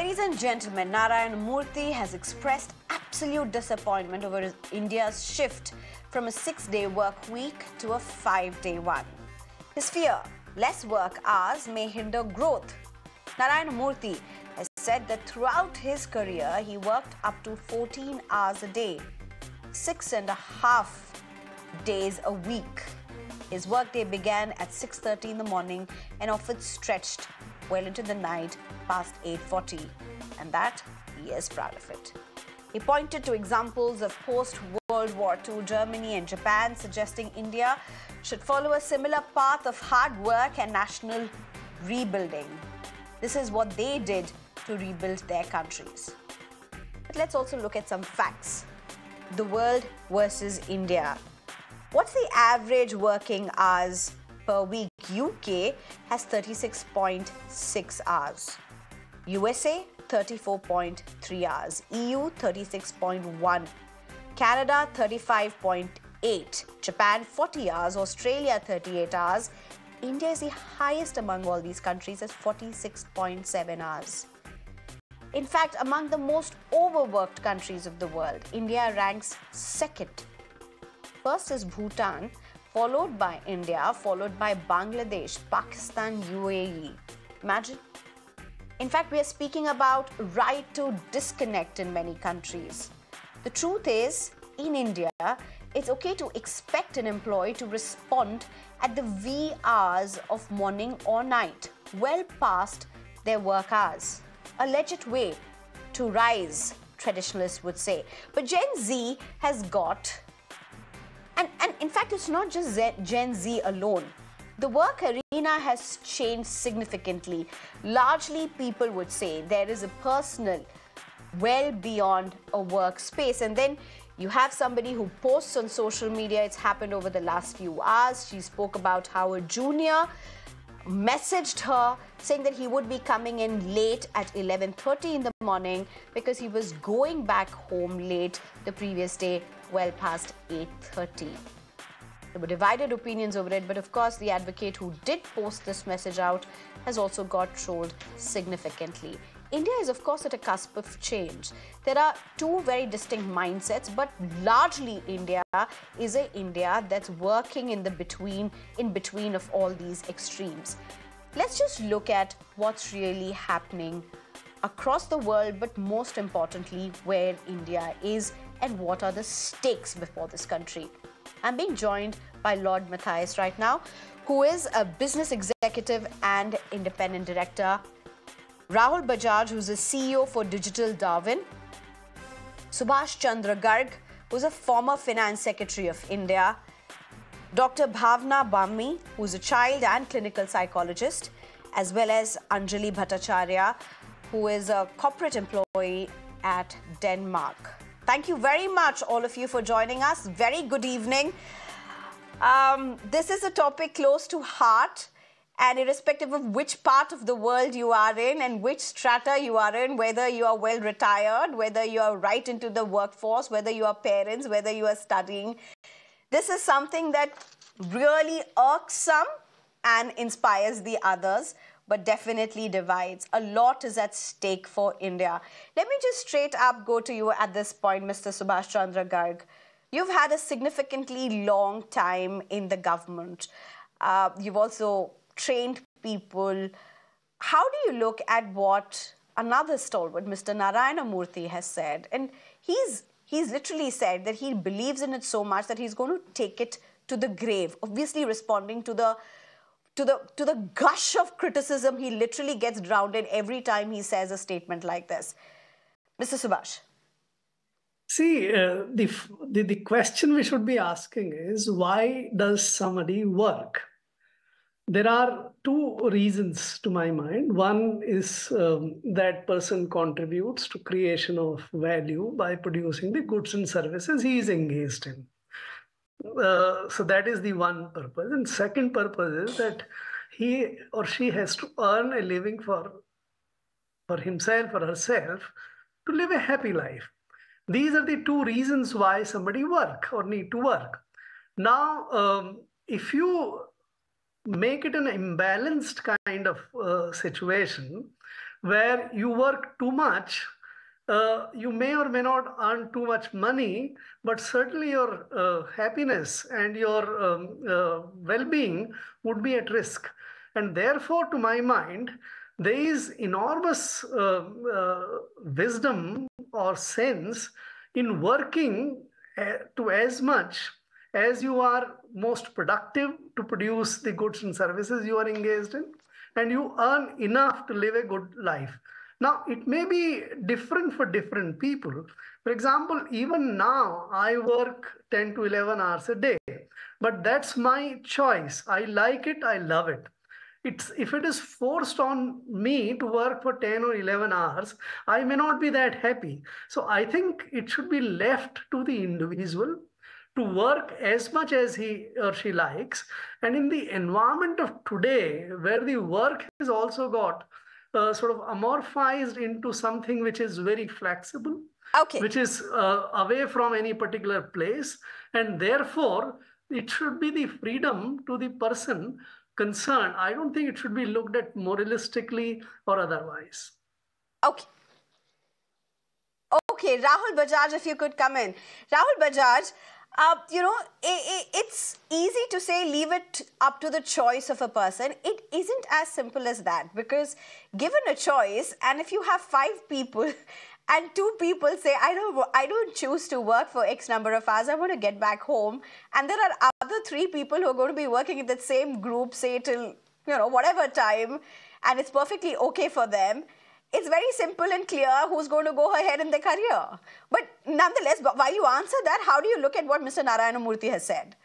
Ladies and gentlemen, Narayana Murthy has expressed absolute disappointment over India's shift from a 6-day work week to a 5-day one. His fear, less work hours may hinder growth. Narayana Murthy has said that throughout his career, he worked up to 14 hours a day, 6.5 days a week. His workday began at 6:30 in the morning and often stretched well into the night past 8:40, and that he is proud of it. He pointed to examples of post-World War II Germany and Japan, suggesting India should follow a similar path of hard work and national rebuilding. This is what they did to rebuild their countries. But let's also look at some facts. The world versus India. What's the average working hours per week? UK has 36.6 hours. USA, 34.3 hours. EU, 36.1. Canada, 35.8. Japan, 40 hours. Australia, 38 hours. India is the highest among all these countries at 46.7 hours. In fact, among the most overworked countries of the world, India ranks second. First is Bhutan, followed by India, followed by Bangladesh, Pakistan, UAE. Imagine. In fact, we are speaking about right to disconnect in many countries. The truth is, in India, it's okay to expect an employee to respond at the wee hours of morning or night, well past their work hours. A legit way to rise, traditionalists would say. But Gen Z has got, and in fact, it's not just Gen Z alone. The work arena has changed significantly. Largely, people would say there is a personal well beyond a workspace. And then you have somebody who posts on social media. It's happened over the last few hours. She spoke about how a junior messaged her saying that he would be coming in late at 11:30 in the morning because he was going back home late the previous day, well past 8:30. There were divided opinions over it, but of course the advocate who did post this message out has also got trolled significantly. India is of course at a cusp of change. There are two very distinct mindsets, but largely India is an India that's working in between of all these extremes. Let's just look at what's really happening across the world, but most importantly, where India is and what are the stakes before this country. I'm being joined by Lord Matthias right now, who is a business executive and independent director. Rahul Bajaj, who's a CEO for Digital Darwin. Subhash Chandra Garg, who's a former Finance Secretary of India. Dr. Bhavna Bammi, who's a child and clinical psychologist, as well as Anjali Bhattacharya, who is a corporate employee at Denmark. Thank you very much, all of you, for joining us. Very good evening. This is a topic close to heart, and irrespective of which part of the world you are in and which strata you are in, whether you are well retired, whether you are right into the workforce, whether you are parents, whether you are studying, this is something that really irks some and inspires the others, but definitely divides. A lot is at stake for India. Let me just straight up go to you at this point, Mr. Subhash Chandra Garg. You've had a significantly long time in the government. You've also trained people. How do you look at what another stalwart, Mr. Narayana Murthy, has said? And he's literally said that he believes in it so much that he's going to take it to the grave, obviously responding to the gush of criticism he literally gets drowned in every time he says a statement like this. Mr. Subhash. See, the question we should be asking is, why does somebody work? There are two reasons to my mind. One is that person contributes to creation of value by producing the goods and services he is engaged in. So that is the one purpose. And second purpose is that he or she has to earn a living for himself or herself to live a happy life. These are the two reasons why somebody work or need to work. Now, if you make it an imbalanced kind of situation, where you work too much. You may or may not earn too much money, but certainly your happiness and your well-being would be at risk. And therefore, to my mind, there is enormous wisdom or sense in working to as much as you are most productive to produce the goods and services you are engaged in, and you earn enough to live a good life. Now, it may be different for different people. For example, even now, I work 10 to 11 hours a day, but that's my choice. I like it, I love it. If it is forced on me to work for 10 or 11 hours, I may not be that happy. So I think it should be left to the individual to work as much as he or she likes. And in the environment of today, where the work has also got sort of amorphized into something which is very flexible, Okay. which is away from any particular place, and therefore it should be the freedom to the person concerned. I don't think it should be looked at moralistically or otherwise. Okay. Okay, Rahul Bajaj, if you could come in. Rahul Bajaj, it's easy to say leave it up to the choice of a person. It isn't as simple as that, because given a choice, and if you have 5 people and 2 people say, I don't choose to work for X number of hours, I want to get back home, and there are other 3 people who are going to be working in that same group, say till, whatever time, and it's perfectly okay for them. It's very simple and clear who's going to go ahead in their career. But nonetheless, while you answer that, how do you look at what Mr. Narayana Murthy has said?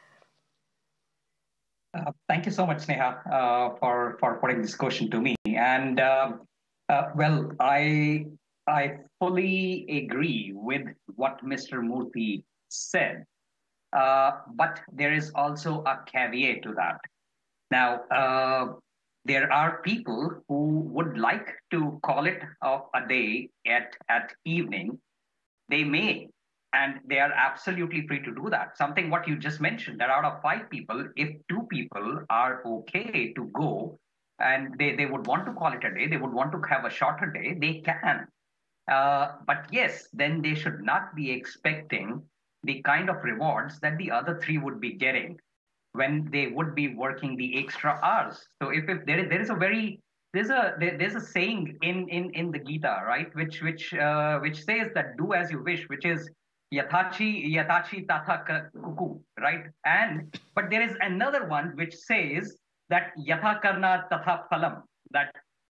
Thank you so much, Sneha, for putting this question to me. And well, I fully agree with what Mr. Murthy said. But there is also a caveat to that. Now, there are people who would like to call it a day at evening. They may, and they are absolutely free to do that. Something what you just mentioned, that out of 5 people, if 2 people are okay to go and they would want to call it a day, they would want to have a shorter day, they can. But yes, then they should not be expecting the kind of rewards that the other 3 would be getting when they would be working the extra hours. So if there is a very there's a saying in the Gita, right, which says that do as you wish, which is yatachi tatha kuku, right? But there is another one which says that yatha karna tatha phalam, that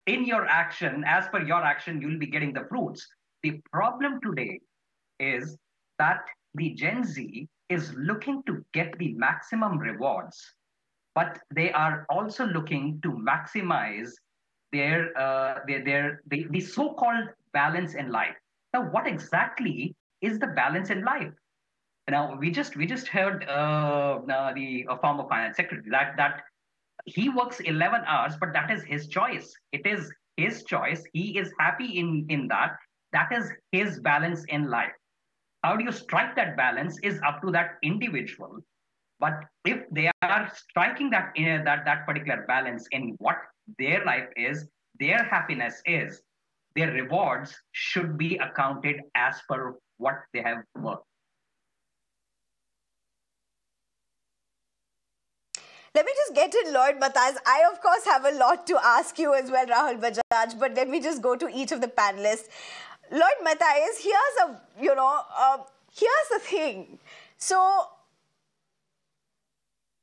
in your action, as per your action, you'll be getting the fruits. The problem today is that the Gen Z is looking to get the maximum rewards, but they are also looking to maximize the so-called balance in life. Now, what exactly is the balance in life? Now, we just heard the former finance secretary that he works 11 hours, but that is his choice. It is his choice. He is happy in that. That is his balance in life. How do you strike that balance is up to that individual. But if they are striking that particular balance in what their life is, their happiness is, their rewards should be accounted as per what they have worked. Let me just get in, Lord Matthias. I, of course, have a lot to ask you as well, Rahul Bajaj, but let me just go to each of the panelists. Lord Matthias, here's the thing. So,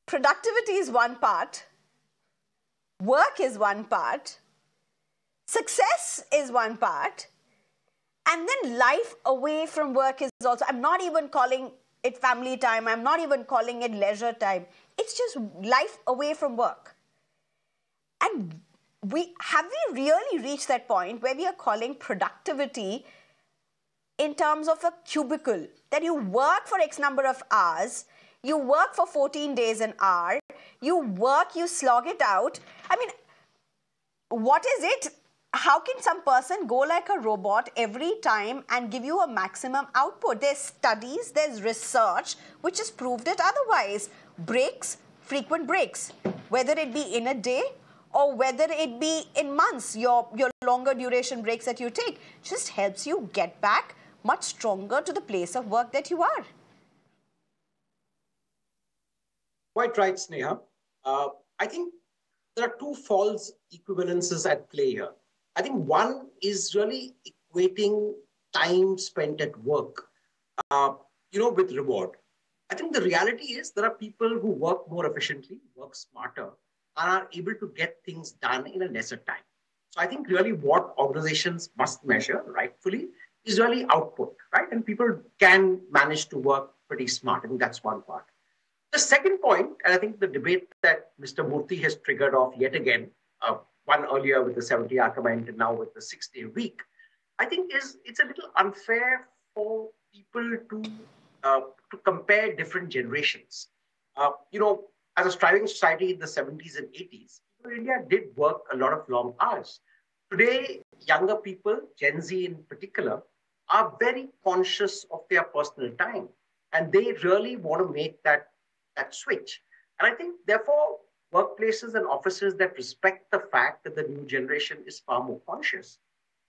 productivity is one part, work is one part, success is one part, and then life away from work is also. I'm not even calling it family time. I'm not even calling it leisure time. It's just life away from work. And have we really reached that point where we are calling productivity in terms of a cubicle, that you work for X number of hours, you work for 14 days an hour, you work, you slog it out. I mean, what is it? How can some person go like a robot every time and give you a maximum output? There's studies, there's research which has proved it otherwise. Breaks, frequent breaks, whether it be in a day or whether it be in months, your longer duration breaks that you take just helps you get back much stronger to the place of work that you are. Quite right, Sneha. I think there are two false equivalences at play here. I think one is really equating time spent at work, with reward. I think the reality is there are people who work more efficiently, work smarter, and are able to get things done in a lesser time. So I think really what organizations must measure, rightfully, is really output, right? And people can manage to work pretty smart. I think that's one part. The second point, and I think the debate that Mr. Murthy has triggered off yet again, one earlier with the 70-hour comment and now with the 6-day week, I think it's a little unfair for people to compare different generations. As a striving society in the 70s and 80s, people in India did work a lot of long hours. Today, younger people, Gen Z in particular, are very conscious of their personal time. And they really want to make that switch. And I think, therefore, workplaces and offices that respect the fact that the new generation is far more conscious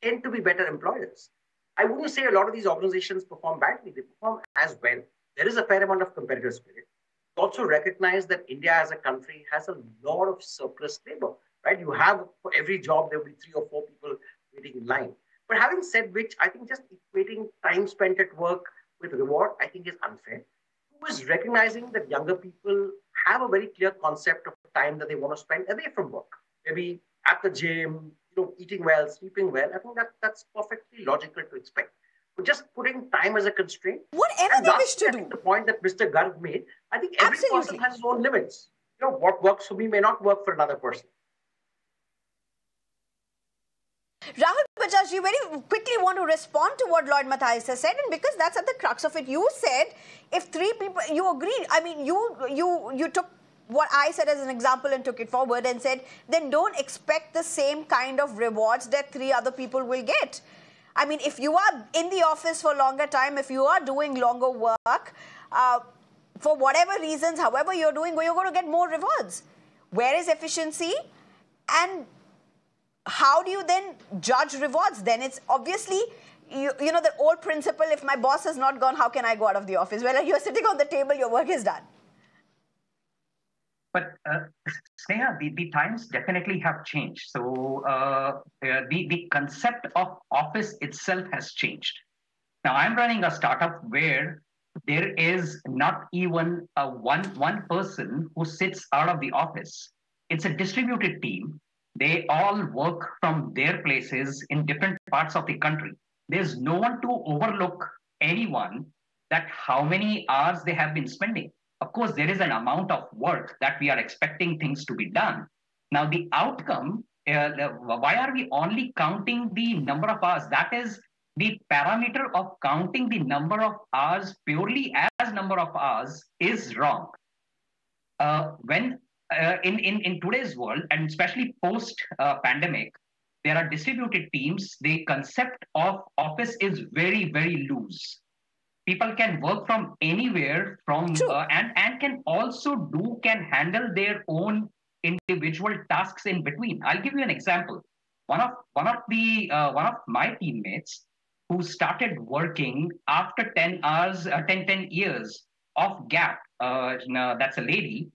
tend to be better employers. I wouldn't say a lot of these organizations perform badly. They perform as well. There is a fair amount of competitive spirit. We also recognize that India as a country has a lot of surplus labor, right? You have, for every job, there will be 3 or 4 people waiting in line. But having said which, I think just equating time spent at work with reward, I think is unfair. Who is recognizing that younger people have a very clear concept of time that they want to spend away from work, maybe at the gym, eating well, sleeping well. I think that's perfectly logical to expect. But just putting time as a constraint. Whatever they wish to do. The point that Mr. Garg made, I think every person has his own limits. What works for me may not work for another person. Rahul Bajaj, you very quickly want to respond to what Lloyd Matthijs has said, and because that's at the crux of it, you said if 3 people, you agreed. I mean, you took what I said as an example and took it forward and said, then don't expect the same kind of rewards that 3 other people will get. I mean, if you are in the office for longer time, if you are doing longer work, for whatever reasons, however you're doing, you're going to get more rewards. Where is efficiency? And how do you then judge rewards? Then it's obviously, you know, the old principle, if my boss has not gone, how can I go out of the office? Well, you're sitting on the table, your work is done. But Sneha, the times definitely have changed. So the concept of office itself has changed. Now I'm running a startup where there is not even one person who sits out of the office. It's a distributed team. They all work from their places in different parts of the country. There's no one to overlook anyone that how many hours they have been spending. Of course, there is an amount of work that we are expecting things to be done. Now, the outcome, why are we only counting the number of hours? That is the parameter of counting the number of hours purely as number of hours is wrong. In today's world, and especially post-pandemic, there are distributed teams. The concept of office is very, very loose. People can work from anywhere, and can handle their own individual tasks in between. I'll give you an example. One of my teammates who started working after 10 years of gap. That's a lady.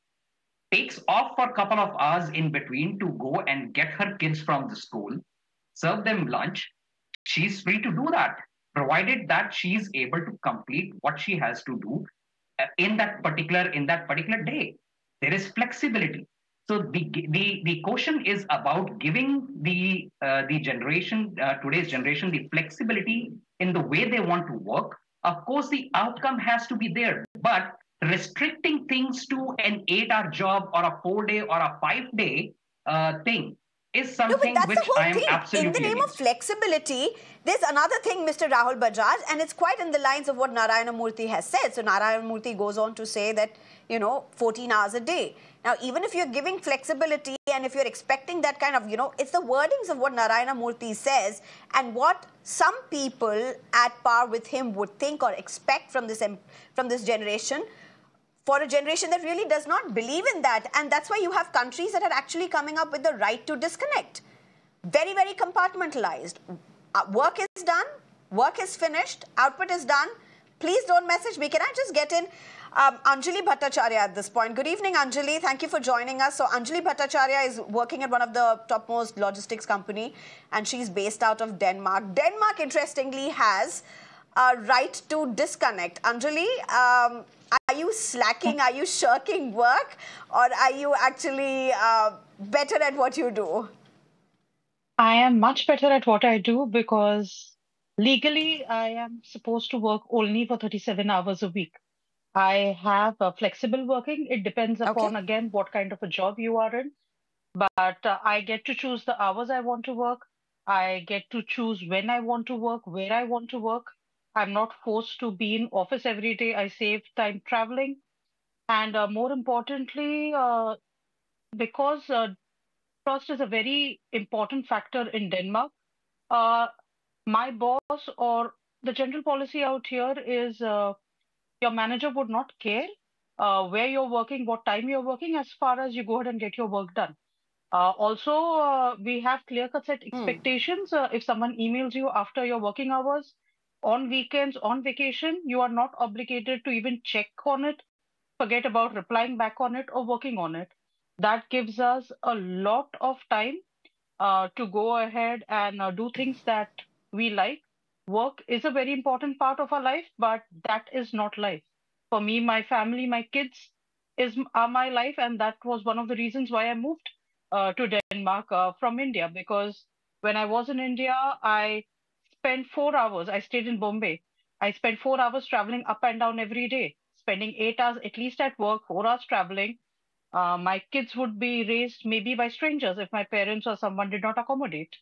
Takes off for a couple of hours in between to go and get her kids from the school, serve them lunch. She's free to do that, provided that she's able to complete what she has to do in that particular day. There is flexibility. So the question is about giving the generation, today's generation, the flexibility in the way they want to work. Of course, the outcome has to be there, but restricting things to an 8-hour job or a 4-day or a 5-day thing is something which I am absolutely in the name against. Of flexibility, there's another thing, Mr. Rahul Bajaj, and it's quite in the lines of what Narayana Murthy has said. So Narayana Murthy goes on to say that, 14 hours a day. Now, even if you're giving flexibility and if you're expecting that kind of, it's the wordings of what Narayana Murthy says and what some people at par with him would think or expect from this generation, for a generation that really does not believe in that. And that's why you have countries that are actually coming up with the right to disconnect. very, very compartmentalized. Work is done, work is finished, output is done. Please don't message me. Can I just get in Anjali Bhattacharya at this point? Good evening, Anjali. Thank you for joining us. So Anjali Bhattacharya is working at one of the topmost logistics company, and she's based out of Denmark. Denmark, interestingly, has a right to disconnect. Anjali, are you slacking? Are you shirking work? Or are you actually better at what you do? I am much better at what I do because legally I am supposed to work only for 37 hours a week. I have flexible working. It depends upon, again, what kind of a job you are in. But I get to choose the hours I want to work. I get to choose when I want to work, where I want to work. I'm not forced to be in office every day. I save time traveling. And more importantly, because trust is a very important factor in Denmark. Uh, my boss or the general policy out here is your manager would not care where you're working, what time you're working, as far as you go ahead and get your work done. Also, we have clear-cut set expectations. If someone emails you after your working hours, on weekends, on vacation, you are not obligated to even check on it, forget about replying back on it or working on it. That gives us a lot of time to go ahead and do things that we like. Work is a very important part of our life, but that is not life. For me, my family, my kids are my life, and that was one of the reasons why I moved to Denmark from India. Because when I was in India, I spent 4 hours. I stayed in Bombay. I spent 4 hours traveling up and down every day, spending 8 hours at least at work, 4 hours traveling. My kids would be raised maybe by strangers if my parents or someone did not accommodate.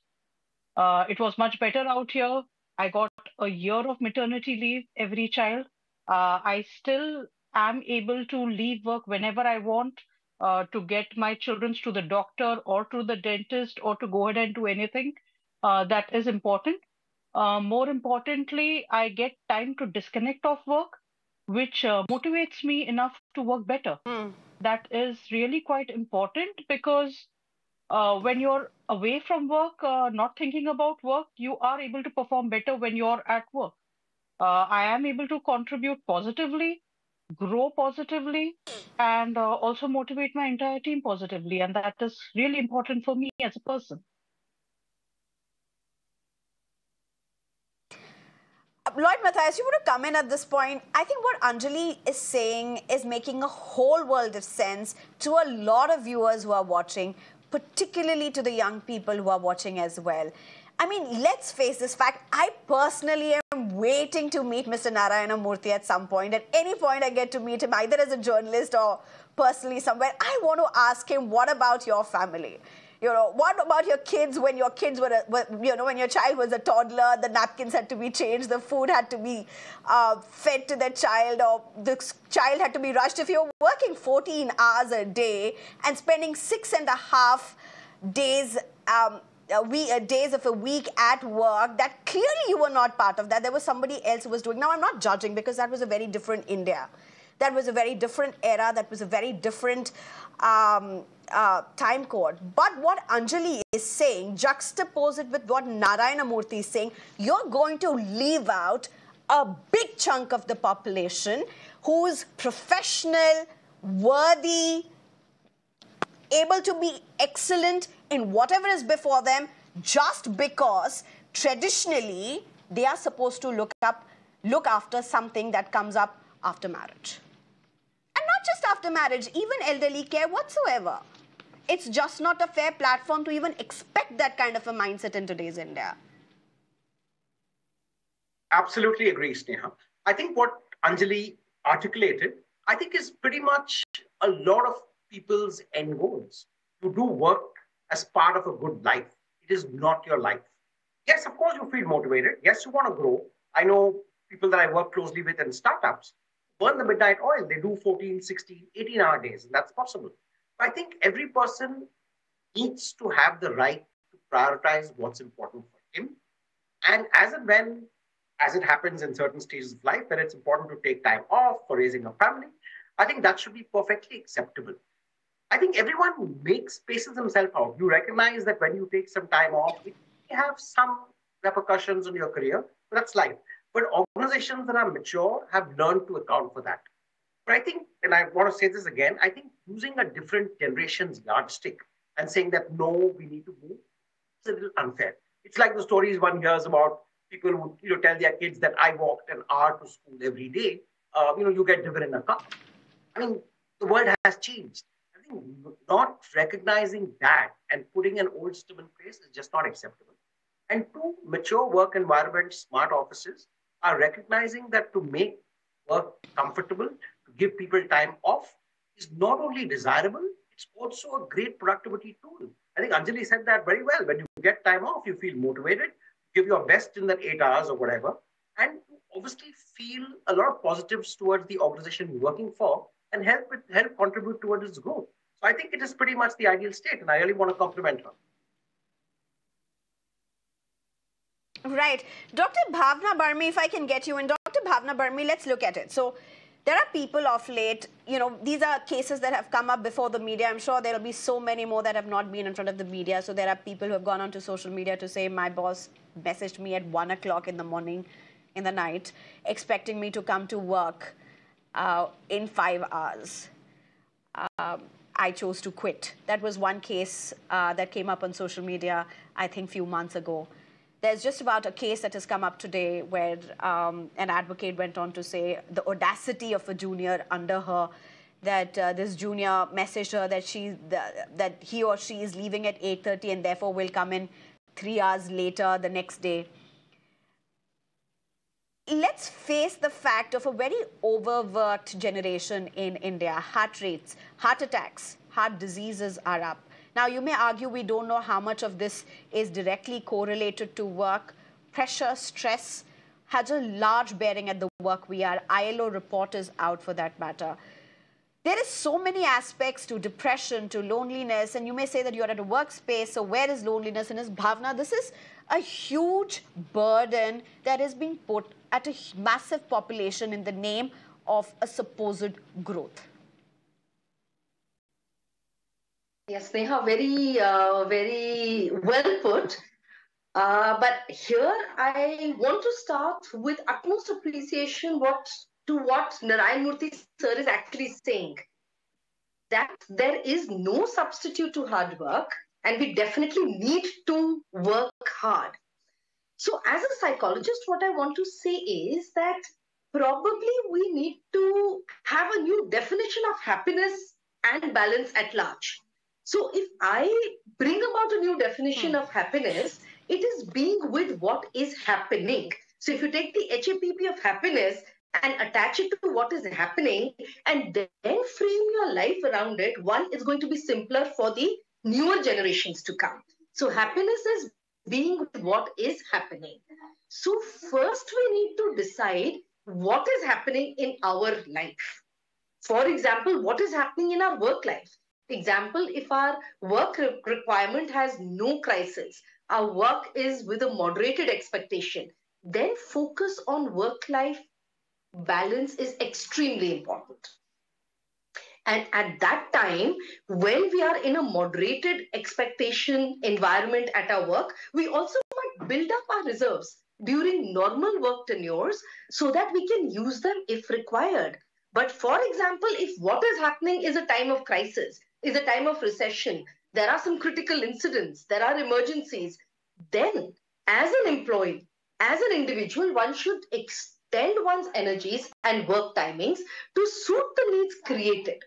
It was much better out here. I got a year of maternity leave every child. I still am able to leave work whenever I want to get my children to the doctor or to the dentist or to go ahead and do anything that is important. More importantly, I get time to disconnect off work, which motivates me enough to work better. That is really quite important because when you're away from work, not thinking about work, you are able to perform better when you're at work. I am able to contribute positively, grow positively, and also motivate my entire team positively. And that is really important for me as a person. Lloyd Matthias, you want to come in at this point? I think what Anjali is saying is making a whole world of sense to a lot of viewers who are watching, particularly to the young people who are watching as well. I mean, let's face this fact. I personally am waiting to meet Mr. Narayana Murthy at some point. At any point I get to meet him, either as a journalist or personally somewhere, I want to ask him, what about your family? You know, what about your kids when your kids were, when your child was a toddler, the napkins had to be changed, the food had to be fed to the child, or the child had to be rushed. If you're working 14 hours a day and spending 6.5 days, days of a week at work, that clearly you were not part of that. There was somebody else who was doing. Now, I'm not judging because that was a very different India. That was a very different era. That was a very different time code. But what Anjali is saying, juxtapose it with what Narayana Murthy is saying, you're going to leave out a big chunk of the population who's professional, worthy, able to be excellent in whatever is before them, just because traditionally they are supposed to look after something that comes up after marriage. And not just after marriage, even elderly care whatsoever. It's just not a fair platform to even expect that kind of a mindset in today's India. Absolutely agree, Sneha. I think what Anjali articulated, I think is pretty much a lot of people's end goals. You do work as part of a good life. It is not your life. Yes, of course, you feel motivated. Yes, you want to grow. I know people that I work closely with in startups burn the midnight oil. They do 14, 16, 18-hour days, and that's possible. But I think every person needs to have the right to prioritize what's important for him. And as and when, as it happens in certain stages of life, when it's important to take time off for raising a family, I think that should be perfectly acceptable. I think everyone makes spaces themselves out. You recognize that when you take some time off, it may have some repercussions on your career, but that's life. But organizations that are mature have learned to account for that. But I think, and I want to say this again, I think using a different generation's yardstick and saying that no, we need to move, is a little unfair. It's like the stories one hears about people who tell their kids that I walked an hour to school every day. You get driven in a car. I mean, the world has changed. I think not recognizing that and putting an old system in place is just not acceptable. And two, mature work environments, smart offices are recognizing that to make work comfortable, to give people time off is not only desirable, it's also a great productivity tool. I think Anjali said that very well. When you get time off, you feel motivated, give your best in that 8 hours or whatever, and obviously feel a lot of positives towards the organization you're working for and help contribute towards its growth. So I think it is pretty much the ideal state, and I really want to compliment her. Right. Dr. Bhavna Barmi, if I can get you in. Dr. Bhavna Barmi, let's look at it. So there are people of late, these are cases that have come up before the media. I'm sure there will be so many more that have not been in front of the media. So there are people who have gone onto social media to say, my boss messaged me at 1 o'clock in the morning, in the night, expecting me to come to work in 5 hours. I chose to quit. That was one case that came up on social media, I think, few months ago. There's just about a case that has come up today where an advocate went on to say the audacity of a junior under her, that this junior messaged her that he or she is leaving at 8:30 and therefore will come in 3 hours later the next day. Let's face the fact of a very overworked generation in India. Heart rates, heart attacks, heart diseases are up. Now, you may argue we don't know how much of this is directly correlated to work. Pressure, stress has a large bearing at the work we are. ILO report is out for that matter. There is so many aspects to depression, to loneliness, and you may say that you're at a workspace, so where is loneliness? And is Bhavna, this is a huge burden that is being put at a massive population in the name of a supposed growth. Yes, Neha, very well put. But here I want to start with utmost appreciation to what Narayan Murthy sir is actually saying. That there is no substitute to hard work, and we definitely need to work hard. So as a psychologist, what I want to say is that probably we need to have a new definition of happiness and balance at large. So if I bring about a new definition of happiness, it is being with what is happening. So if you take the HAPP of happiness and attach it to what is happening and then frame your life around it, one is going to be simpler for the newer generations to come. So happiness is being with what is happening. So first we need to decide what is happening in our life. For example, what is happening in our work life? Example, if our work requirement has no crisis, our work is with a moderated expectation, then focus on work-life balance is extremely important. And at that time, when we are in a moderated expectation environment at our work, we also might build up our reserves during normal work tenures so that we can use them if required. But for example, if what is happening is a time of crisis, is a time of recession, there are some critical incidents, there are emergencies, then as an employee, as an individual, one should extend one's energies and work timings to suit the needs created.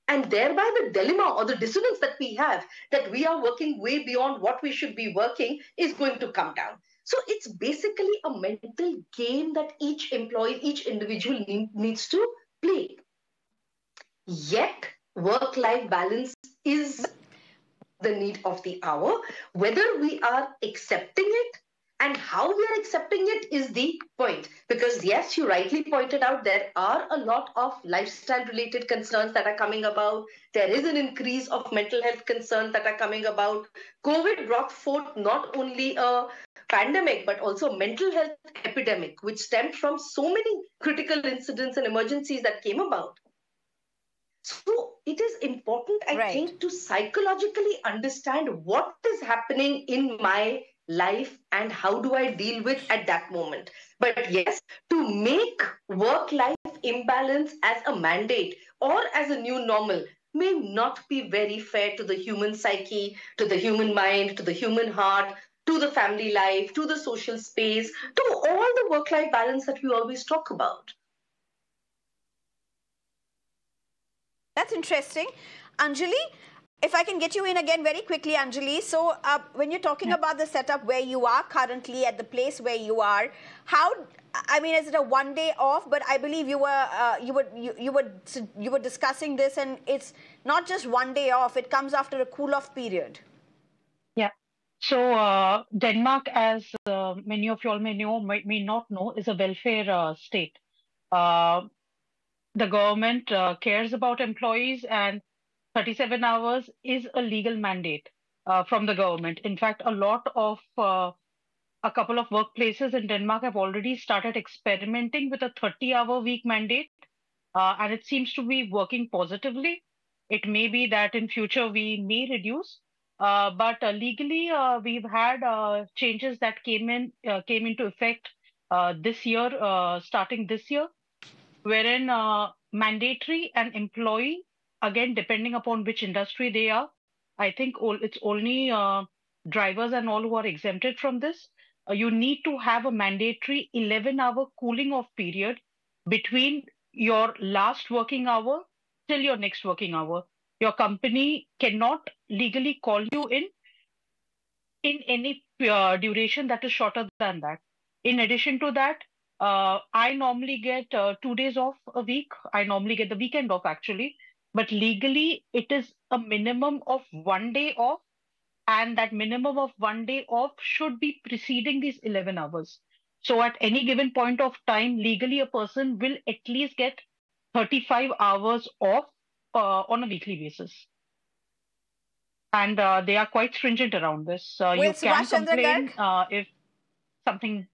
And thereby the dilemma or the dissonance that we have, that we are working way beyond what we should be working, is going to come down. So it's basically a mental game that each employee, each individual needs to play. Yet, work-life balance is the need of the hour. Whether we are accepting it and how we are accepting it is the point. Because yes, you rightly pointed out there are a lot of lifestyle-related concerns that are coming about. There is an increase of mental health concerns that are coming about. COVID brought forth not only a pandemic, but also a mental health epidemic, which stemmed from so many critical incidents and emergencies that came about. So it is important, I Right. think, to psychologically understand what is happening in my life and how do I deal with at that moment. But yes, to make work-life imbalance as a mandate or as a new normal may not be very fair to the human psyche, to the human mind, to the human heart, to the family life, to the social space, to all the work-life balance that we always talk about. That's interesting. Anjali, if I can get you in again very quickly, Anjali. So when you're talking about the setup where you are currently at the place where you are, how, I mean, is it a 1 day off? But I believe you were discussing this, and it's not just 1 day off. It comes after a cool off period. Yeah. So Denmark, as many of you all may not know, is a welfare state. Uh, the government cares about employees, and 37 hours is a legal mandate from the government. In fact, a couple of workplaces in Denmark have already started experimenting with a 30-hour week mandate, and it seems to be working positively. It may be that in future we may reduce, but legally we've had changes that came into effect this year, starting this year, wherein mandatory and employee, again, depending upon which industry they are, I think it's only drivers and all who are exempted from this. You need to have a mandatory 11-hour cooling off period between your last working hour till your next working hour. Your company cannot legally call you in any duration that is shorter than that. In addition to that, I normally get 2 days off a week. I normally get the weekend off actually, but legally it is a minimum of 1 day off, and that minimum of 1 day off should be preceding these 11 hours. So at any given point of time, legally a person will at least get 35 hours off on a weekly basis. And they are quite stringent around this. You Will can Subhash Chandra complain Garg? if something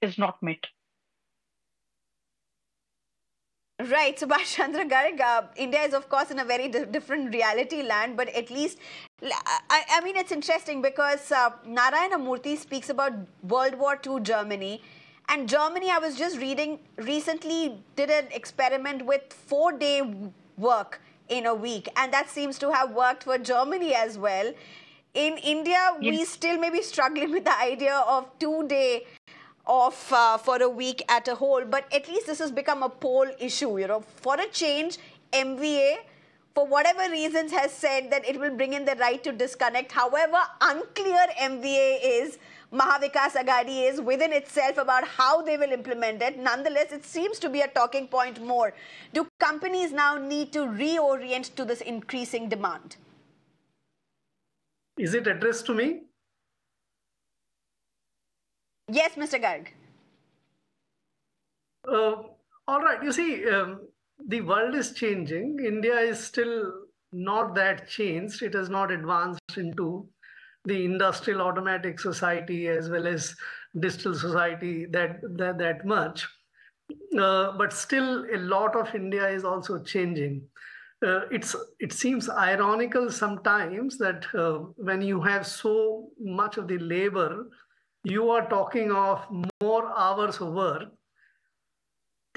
is not met. Right, Subhash Chandra Garg, India is of course in a very different reality land, but at least, I mean, it's interesting because Narayana Murthy speaks about World War II Germany, and Germany, I was just reading, recently did an experiment with 4-day work in a week, and that seems to have worked for Germany as well. In India, we Yes. still may be struggling with the idea of 2-day off for a week at a whole, but at least this has become a poll issue. You know, for a change, MVA, for whatever reasons, has said that it will bring in the right to disconnect. However unclear MVA is, Mahavikas Aghadi is within itself about how they will implement it. Nonetheless, it seems to be a talking point more. Do companies now need to reorient to this increasing demand? Is it addressed to me? Yes, Mr. Garg. All right. You see, the world is changing. India is still not that changed. It has not advanced into the industrial automatic society as well as digital society that much. But still, a lot of India is also changing. It seems ironical sometimes that when you have so much of the labor, you are talking of more hours of work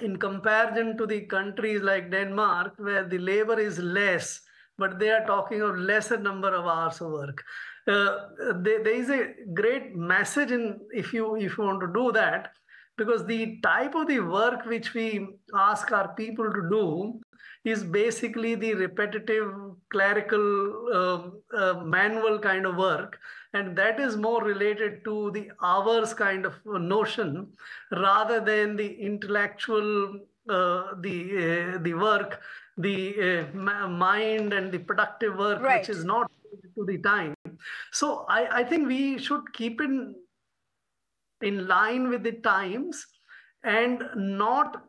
in comparison to the countries like Denmark, where the labor is less, but they are talking of lesser number of hours of work. There is a great message in if you want to do that, because the type of the work which we ask our people to do is basically the repetitive clerical manual kind of work, and that is more related to the hours kind of notion rather than the intellectual the work, the mind and the productive work, Right. which is not related to the time. So I think we should keep in line with the times and not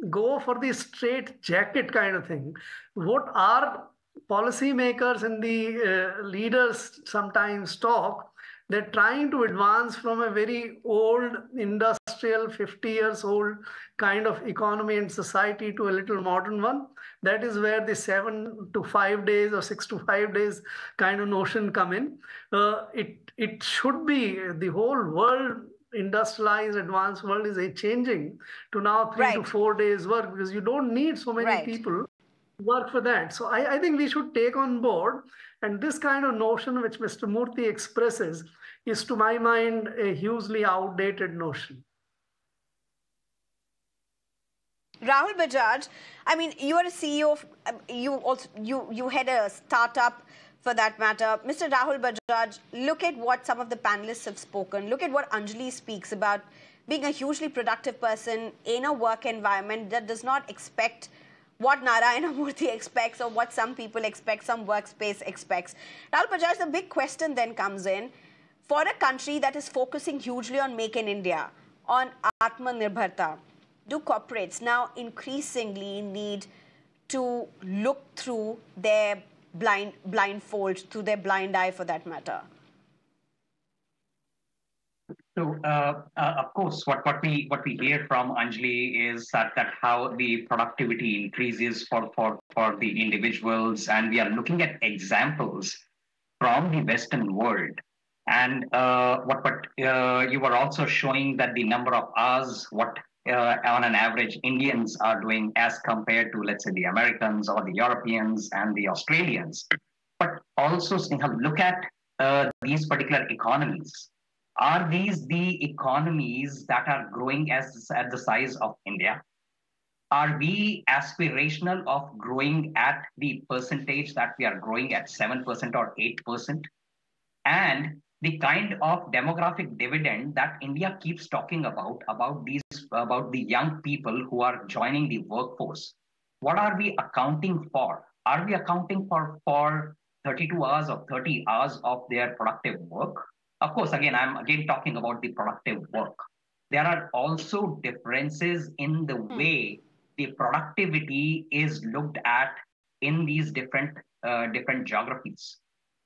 go for the straight jacket kind of thing. What our policymakers and the leaders sometimes talk, they're trying to advance from a very old industrial industrial 50 years old kind of economy and society to a little modern one. That is where the 7 to 5 days or 6 to 5 days kind of notion come in. It should be the whole world, industrialized, advanced world is changing to now 3 to 4 days work, because you don't need so many people to work for that. So I think we should take on board, and this kind of notion which Mr. Murthy expresses is, to my mind, a hugely outdated notion. Rahul Bajaj, I mean, you are a CEO of, you head a startup for that matter. Mr. Rahul Bajaj, look at what some of the panelists have spoken. Look at what Anjali speaks about being a hugely productive person in a work environment that does not expect what Narayana Murthy expects or what some people expect, some workspace expects. Rahul Bajaj, the big question then comes in, for a country that is focusing hugely on Make in India, on Atmanirbharta, do corporates now increasingly need to look through their blindfold, through their blind eye for that matter? So, of course, what we hear from Anjali is that how the productivity increases for the individuals, and we are looking at examples from the Western world. And what you were also showing that the number of hours, on an average Indians are doing as compared to, let's say, the Americans or the Europeans and the Australians. But also, Sneha, look at these particular economies. Are these the economies that are growing at the size of India? Are we aspirational of growing at the percentage that we are growing at 7% or 8%? And the kind of demographic dividend that India keeps talking about the young people who are joining the workforce, what are we accounting for? Are we accounting for 32 hours or 30 hours of their productive work? Of course, I'm again talking about the productive work. There are also differences in the way the productivity is looked at in these different geographies.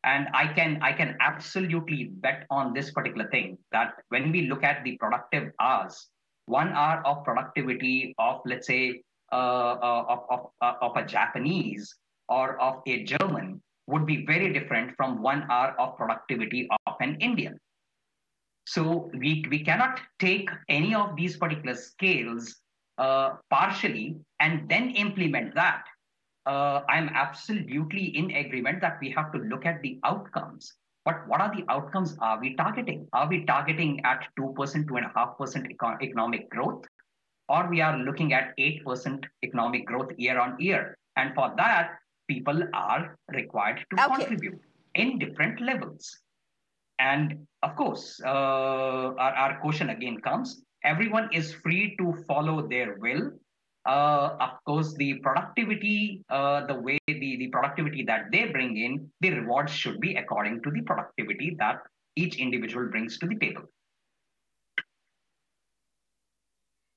And I can absolutely bet on this particular thing, that when we look at the productive hours, 1 hour of productivity of, let's say, of a Japanese or of a German would be very different from 1 hour of productivity of an Indian. So we cannot take any of these particular scales partially and then implement that. I'm absolutely in agreement that we have to look at the outcomes. But what are the outcomes are we targeting? Are we targeting at 2%, 2.5% economic growth? Or we are looking at 8% economic growth year on year? And for that, people are required to contribute in different levels. And of course, our question again comes, everyone is free to follow their will. Of course, the productivity, the productivity that they bring in, the rewards should be according to the productivity that each individual brings to the table.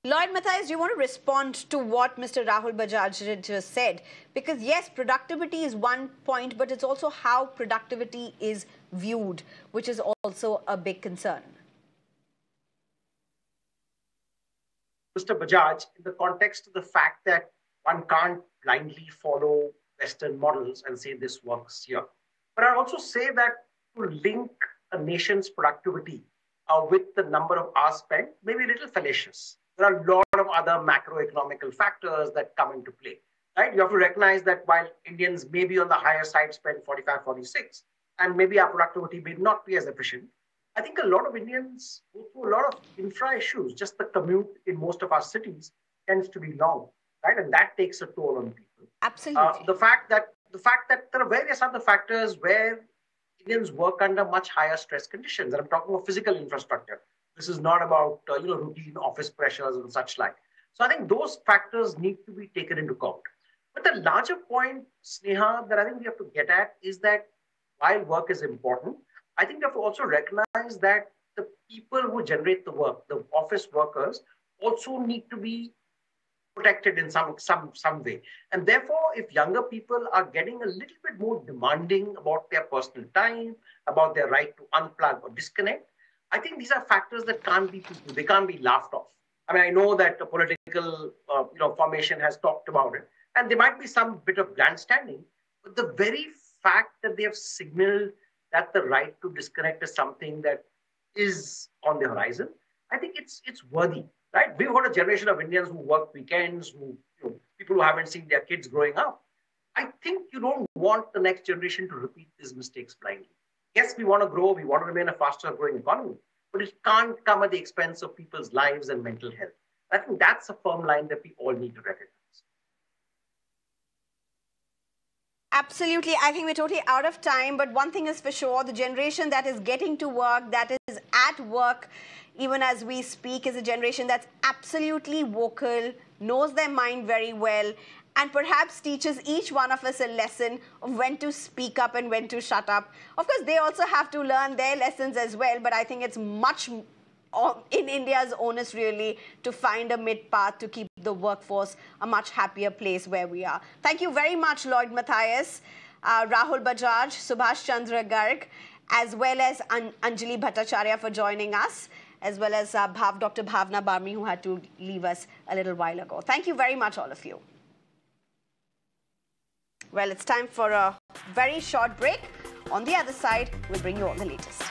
Lloyd Mathias, do you want to respond to what Mr. Rahul Bajaj just said? Because yes, productivity is one point, but it's also how productivity is viewed, which is also a big concern. Mr. Bajaj, in the context of the fact that one can't blindly follow Western models and say this works here. But I'd also say that to link a nation's productivity with the number of hours spent may be a little fallacious. There are a lot of other macroeconomical factors that come into play, right? You have to recognize that while Indians may be on the higher side, spend 45, 46, and maybe our productivity may not be as efficient, I think a lot of Indians go through a lot of infra issues. Just the commute in most of our cities tends to be long, right? And that takes a toll on people. Absolutely. The fact that there are various other factors where Indians work under much higher stress conditions. And I'm talking of physical infrastructure. This is not about routine office pressures and such like. So I think those factors need to be taken into account. But the larger point, Sneha, that I think we have to get at is that while work is important, I think we have to also recognize that the people who generate the work, the office workers, also need to be protected in some way. And therefore, if younger people are getting a little bit more demanding about their personal time, about their right to unplug or disconnect, I think these are factors that can't be laughed off. I mean, I know that the political formation has talked about it, and there might be some bit of grandstanding, but the very fact that they have signaled that the right to disconnect is something that is on the horizon, I think it's worthy, right? We've got a generation of Indians who work weekends, people who haven't seen their kids growing up. I think you don't want the next generation to repeat these mistakes blindly. Yes, we want to grow, we want to remain a faster growing economy, but it can't come at the expense of people's lives and mental health. I think that's a firm line that we all need to recognize. Absolutely. I think we're totally out of time, but one thing is for sure, the generation that is getting to work, that is at work, even as we speak, is a generation that's absolutely vocal, knows their mind very well, and perhaps teaches each one of us a lesson of when to speak up and when to shut up. Of course, they also have to learn their lessons as well, but I think it's much in India's onus really to find a mid-path to keep the workforce a much happier place where we are. Thank you very much, Lloyd Matthias, Rahul Bajaj, Subhash Chandra Garg, as well as Anjali Bhattacharya for joining us, as well as Dr. Bhavna Barmi, who had to leave us a little while ago. Thank you very much, all of you. Well, it's time for a very short break. On the other side, we'll bring you all the latest.